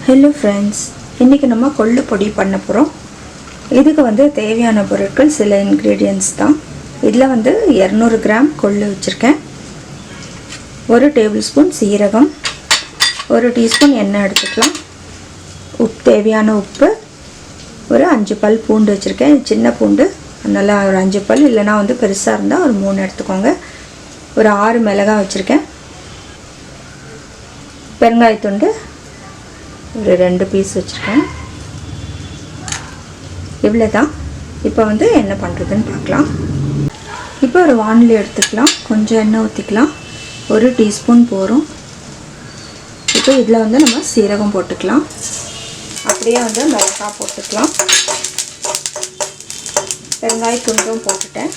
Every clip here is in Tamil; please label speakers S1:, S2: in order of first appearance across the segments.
S1: ஹலோ ஃப்ரெண்ட்ஸ், இன்றைக்கி நம்ம கொள்ளு பொடி பண்ண போகிறோம். இதுக்கு வந்து தேவையான பொருட்கள் சில இன்க்ரீடியன்ட்ஸ் தான். இதில் வந்து 200 கிராம் கொள்ளு வச்சுருக்கேன், 1 டேபிள் ஸ்பூன் சீரகம், 1 டீஸ்பூன் எண்ணெய் எடுத்துக்கலாம், தேவையான உப்பு, ஒரு 5 பல் பூண்டு வச்சுருக்கேன். சின்ன பூண்டு நல்லா ஒரு 5 பல், இல்லைனா வந்து பெருசாக இருந்தால் ஒரு 3 எடுத்துக்கோங்க. ஒரு 6 மிளகாய் வச்சுருக்கேன். பெருங்காயத்துண்டு ஒரு 2 பீஸ் வச்சுருக்கேன். இவ்வளோ தான். இப்போ வந்து என்ன பண்ணுறதுன்னு பார்க்கலாம். இப்போ ஒரு வானலி எடுத்துக்கலாம், கொஞ்சம் எண்ணெய் ஊற்றிக்கலாம், 1 டீஸ்பூன் போகிறோம். இப்போ இதில் வந்து நம்ம சீரகம் போட்டுக்கலாம், அப்படியே வந்து மிளகாய் போட்டுக்கலாம், பெருங்காயத்துண்டும் போட்டுட்டேன்.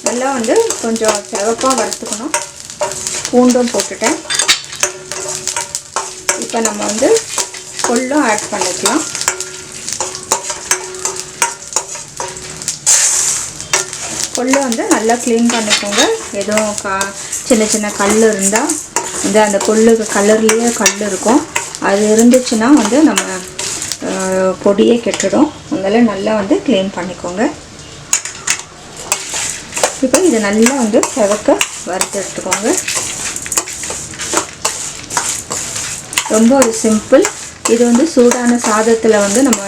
S1: நல்லா வந்து கொஞ்சம் சிவப்பாக வறுத்துக்கணும். பூண்டும் போட்டுட்டேன். இப்போ நம்ம வந்து கொள்ளும் ஆட் பண்ணிக்கலாம். கொள்ளு வந்து நல்லா க்ளீன் பண்ணிக்கோங்க. எதுவும் சின்ன சின்ன கல் இருந்தால் வந்து அந்த கொள்ளு கலர்லேயே கல் இருக்கும், அது இருந்துச்சுன்னா வந்து நம்ம பொடியே கெட்டுடும். அதனால் நல்லா வந்து க்ளீன் பண்ணிக்கோங்க. இப்போ இதை நல்லா வந்து செவக்க வறுத்து எடுத்துக்கோங்க. ரொம்ப ஒரு சிம்பிள். இது வந்து சூடான சாதத்தில் வந்து நம்ம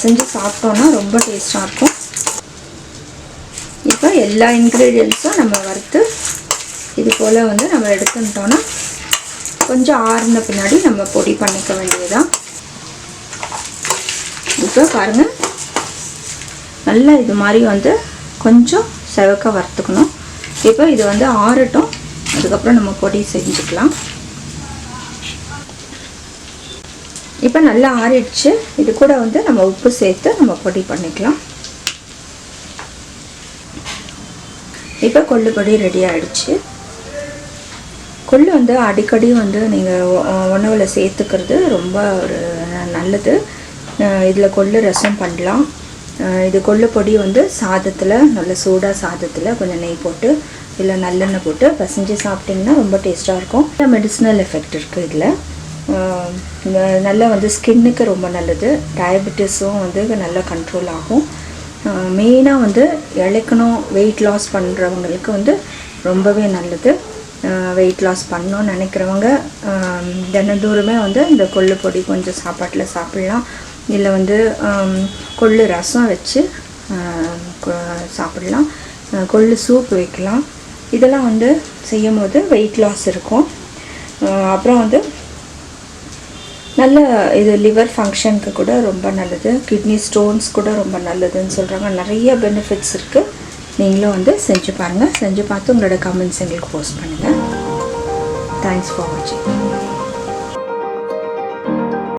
S1: செஞ்சு சாப்பிட்டோன்னா ரொம்ப டேஸ்ட்டாக இருக்கும். இப்போ எல்லா இன்க்ரீடியன்ட்ஸும் நம்ம வறுத்து இது போல் வந்து நம்ம எடுத்துட்டோன்னா கொஞ்சம் ஆறுன பின்னாடி நம்ம பொடி பண்ணிக்க வேண்டியதுதான். இப்போ பாருங்கள், நல்லா இது மாதிரி வந்து கொஞ்சம் செவக்க வறுத்துக்கணும். இப்போ இது வந்து ஆறட்டும், அதுக்கப்புறம் நம்ம பொடி செஞ்சுக்கலாம். இப்போ நல்லா ஆறிடுச்சு. இது கூட வந்து நம்ம உப்பு சேர்த்து நம்ம பொடி பண்ணிக்கலாம். இப்போ கொள்ளு பொடி ரெடி ஆகிடுச்சு. கொள்ளு வந்து அடிக்கடி வந்து நீங்கள் உணவில் சேர்த்துக்கிறது ரொம்ப ஒரு நல்லது. இதில் கொள்ளு ரசம் பண்ணலாம். இது கொள்ளு பொடி வந்து சாதத்தில், நல்ல சூடாக சாதத்தில் கொஞ்சம் நெய் போட்டு இல்லை நல்லெண்ணெய் போட்டு பசைஞ்சு சாப்பிட்டிங்கன்னா ரொம்ப டேஸ்ட்டாக இருக்கும். மெடிசினல் எஃபெக்ட் இருக்குது இதில். நல்லா வந்து ஸ்கின்னுக்கு ரொம்ப நல்லது. டயபெட்டிஸும் வந்து நல்லா கண்ட்ரோல் ஆகும். மெயினாக வந்து இழைக்கணும், வெயிட் லாஸ் பண்ணுறவங்களுக்கு வந்து ரொம்பவே நல்லது. வெயிட் லாஸ் பண்ணணும்னு நினைக்கிறவங்க தினந்தூரமே வந்து இந்த கொள்ளு பொடி கொஞ்சம் சாப்பாட்டில் சாப்பிட்லாம். இல்லை வந்து கொள்ளு ரசம் வச்சு சாப்பிடலாம், கொள்ளு சூப் வைக்கலாம். இதெல்லாம் வந்து செய்யும் போது வெயிட் லாஸ் இருக்கும். அப்புறம் வந்து நல்ல இது லிவர் ஃபங்க்ஷனுக்கு கூட ரொம்ப நல்லது. கிட்னி ஸ்டோன்ஸ் கூட ரொம்ப நல்லதுன்னு சொல்கிறாங்க. நிறைய பெனிஃபிட்ஸ் இருக்குது. நீங்களும் வந்து செஞ்சு பாருங்கள். செஞ்சு பார்த்து உங்களோட கமெண்ட்ஸ் எங்களுக்கு போஸ்ட் பண்ணுங்கள். தேங்க்ஸ் ஃபார் வாட்சிங்.